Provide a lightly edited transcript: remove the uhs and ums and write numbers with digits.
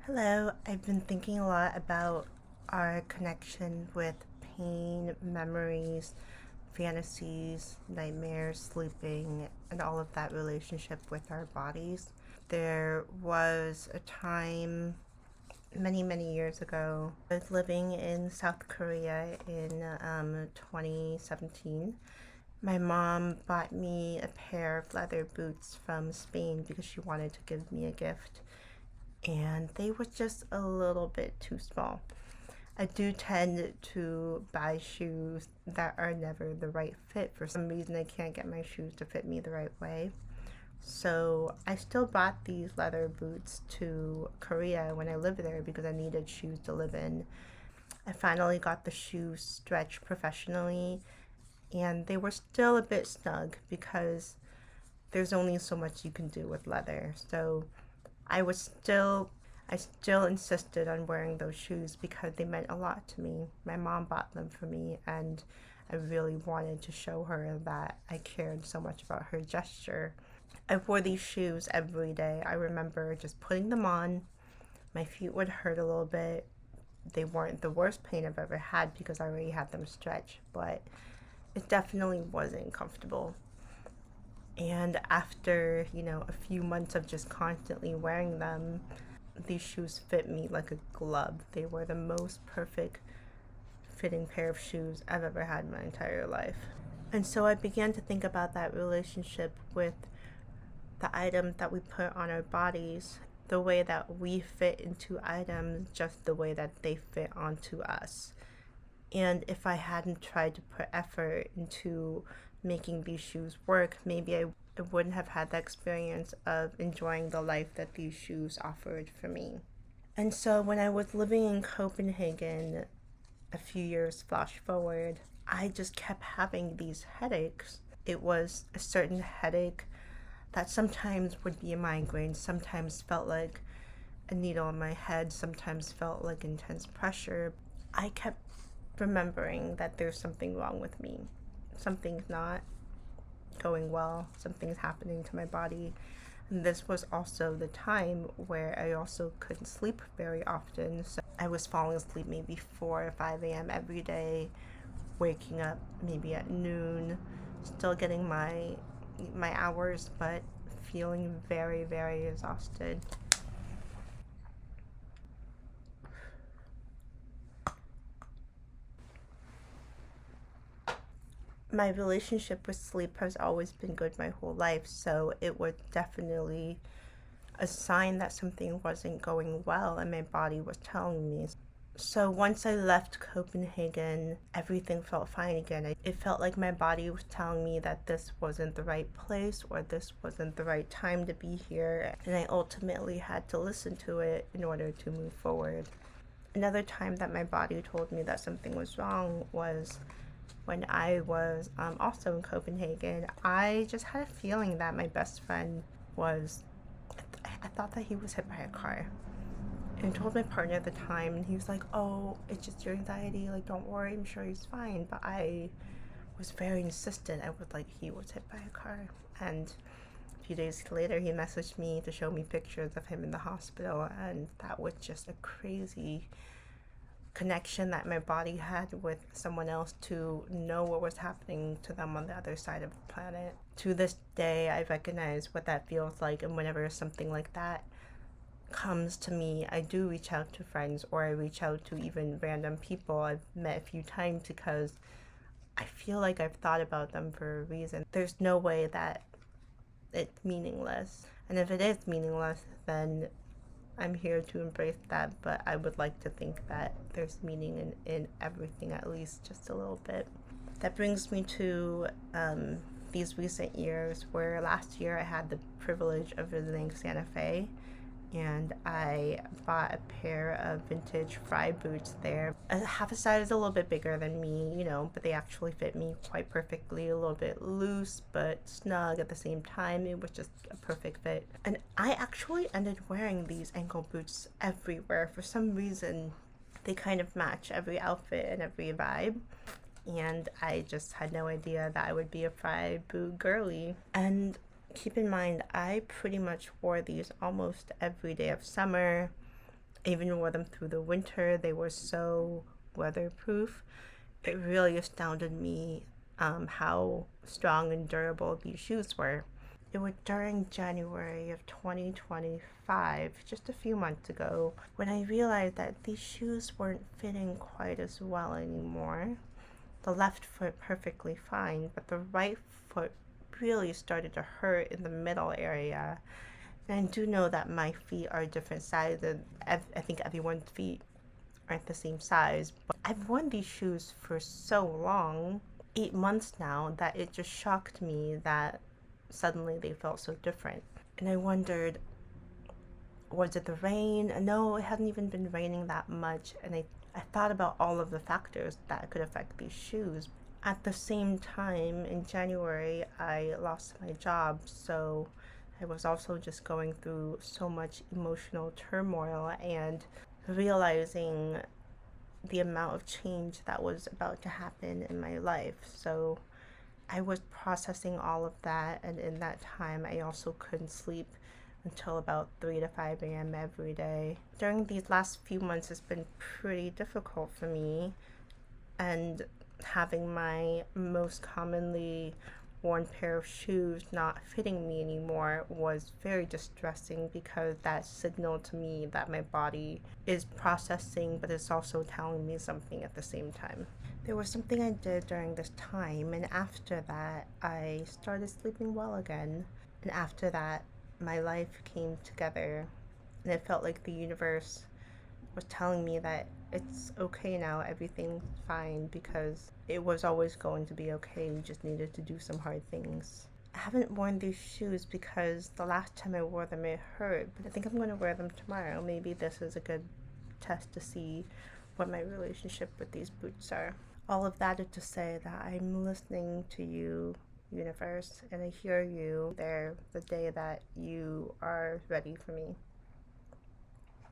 Hello, I've been thinking a lot about our connection with pain, memories, fantasies, nightmares, sleeping, and all of that relationship with our bodies. There was a time many, many years ago. I was living in South Korea in 2017. My mom bought me a pair of leather boots from Spain because she wanted to give me a gift, and they were just a little bit too small. I do tend to buy shoes that are never the right fit. For some reason, I can't get my shoes to fit me the right way. So I still bought these leather boots to Korea when I lived there because I needed shoes to live in. I finally got the shoes stretched professionally, and they were still a bit snug because there's only so much you can do with leather. So I was still I still insisted on wearing those shoes because they meant a lot to me. My mom bought them for me, and I really wanted to show her that I cared so much about her gesture. I wore these shoes every day. I remember just putting them on. My feet would hurt a little bit. They weren't the worst pain I've ever had because I already had them stretched, but it definitely wasn't comfortable. And after, a few months of just constantly wearing them, these shoes fit me like a glove. They were the most perfect fitting pair of shoes I've ever had in my entire life. And so I began to think about that relationship with the items that we put on our bodies, the way that we fit into items just the way that they fit onto us. And if I hadn't tried to put effort into making these shoes work, maybe I wouldn't have had the experience of enjoying the life that these shoes offered for me. And so when I was living in Copenhagen, a few years flash forward, I just kept having these headaches. It was a certain headache that sometimes would be a migraine, sometimes felt like a needle in my head, sometimes felt like intense pressure. I kept remembering that there's something wrong with me. Something's not going well, something's happening to my body. And this was also the time where I also couldn't sleep very often. So I was falling asleep maybe 4 or 5 a.m. every day, waking up maybe at noon, still getting my hours, but feeling very, very exhausted. My relationship with sleep has always been good my whole life, so it was definitely a sign that something wasn't going well and my body was telling me. So once I left Copenhagen, everything felt fine again. It felt like my body was telling me that this wasn't the right place or this wasn't the right time to be here, and I ultimately had to listen to it in order to move forward. Another time that my body told me that something was wrong was when I was also in Copenhagen. I just had a feeling that my best friend was, I thought that he was hit by a car. And I told my partner at the time, and he was like, "Oh, it's just your anxiety. Like, don't worry. I'm sure he's fine." But I was very insistent. I was like, he was hit by a car. And a few days later, he messaged me to show me pictures of him in the hospital, and that was just a crazy connection that my body had with someone else to know what was happening to them on the other side of the planet. To this day, I recognize what that feels like, and whenever something like that comes to me, I do reach out to friends, or I reach out to even random people I've met a few times because I feel like I've thought about them for a reason. There's no way that it's meaningless. And if it is meaningless, then I'm here to embrace that, but I would like to think that there's meaning in everything, at least just a little bit. That brings me to these recent years, where last year I had the privilege of visiting Santa Fe, and I bought a pair of vintage Fry boots there. Half a size a little bit bigger than me, but they actually fit me quite perfectly. A little bit loose, but snug at the same time. It was just a perfect fit. And I actually ended wearing these ankle boots everywhere. For some reason, they kind of match every outfit and every vibe. And I just had no idea that I would be a Fry boot girly. And keep in mind, I pretty much wore these almost every day of summer. I even wore them through the winter. They were so weatherproof. It really astounded me how strong and durable these shoes were. It was during January of 2025, just a few months ago, when I realized that these shoes weren't fitting quite as well anymore. The left foot perfectly fine, but the right foot really started to hurt in the middle area. And I do know that my feet are different sizes. I think everyone's feet aren't the same size, but I've worn these shoes for so long, 8 months now, that it just shocked me that suddenly they felt so different. And I wondered, was it the rain? No, it hadn't even been raining that much. And I thought about all of the factors that could affect these shoes. At the same time, in January, I lost my job, so I was also just going through so much emotional turmoil and realizing the amount of change that was about to happen in my life. So I was processing all of that, and in that time, I also couldn't sleep until about 3 to 5 a.m. every day. During these last few months, it's been pretty difficult for me, and having my most commonly worn pair of shoes not fitting me anymore was very distressing, because that signaled to me that my body is processing, but it's also telling me something at the same time. There was something I did during this time, and after that, I started sleeping well again. And after that, my life came together, and it felt like the universe was telling me that it's okay now, everything's fine, because it was always going to be okay. We just needed to do some hard things. I haven't worn these shoes because the last time I wore them it hurt, but I think I'm going to wear them tomorrow. Maybe this is a good test to see what my relationship with these boots are. All of that is to say that I'm listening to you, universe, and I hear you there the day that you are ready for me.